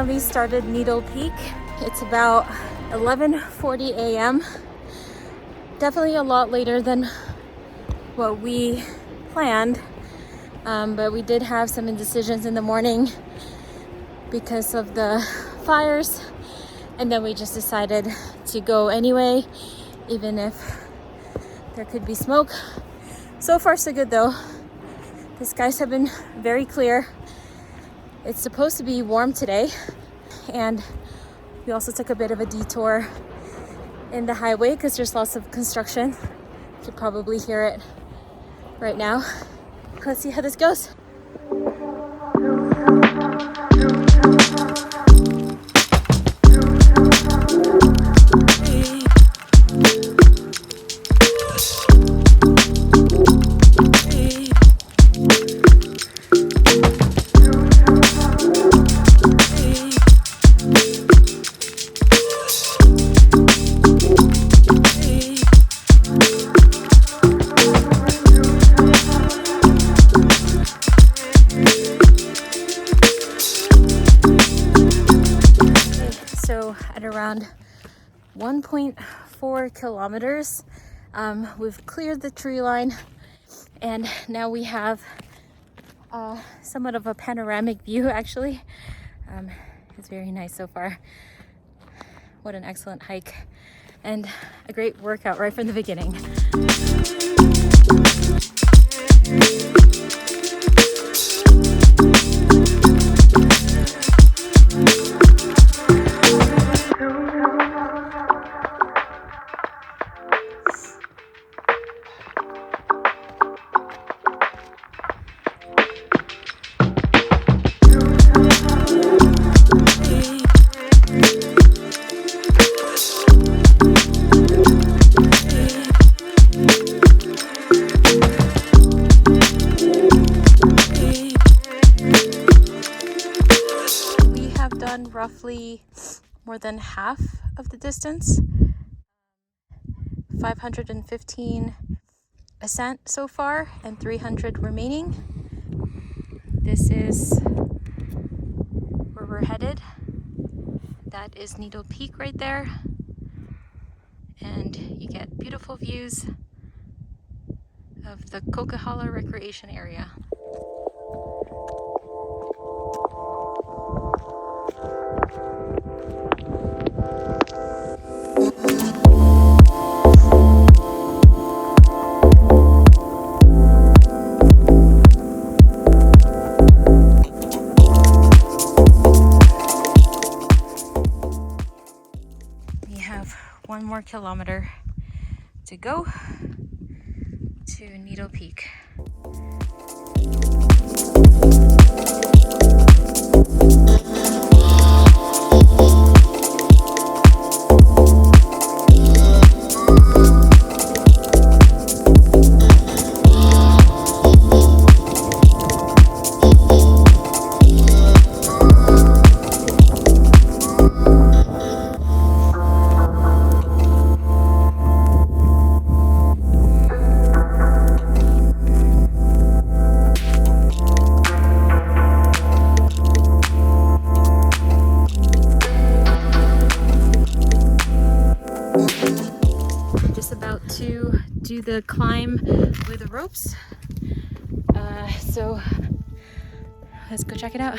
finally started Needle Peak. It's about 11:40 a.m. Definitely a lot later than what we planned, but we did have some indecisions in the morning because of the fires, and then we just decided to go anyway, even if there could be smoke. So far so good though. The skies have been very clear. It's supposed to be warm today, and we also took a bit of a detour in the highway because there's lots of construction. You could probably hear it right now. Let's see how this goes. At around 1.4 kilometers, we've cleared the tree line, and now we have somewhat of a panoramic view actually. It's very nice so far. What an excellent hike and a great workout right from the beginning. Roughly more than half of the distance, 515 ascent so far and 300 remaining. This is where we're headed. That is Needle Peak right there, and you get beautiful views of the Coquihalla recreation area. One more kilometer to go to Needle Peak. To do the climb with the ropes, so let's go check it out.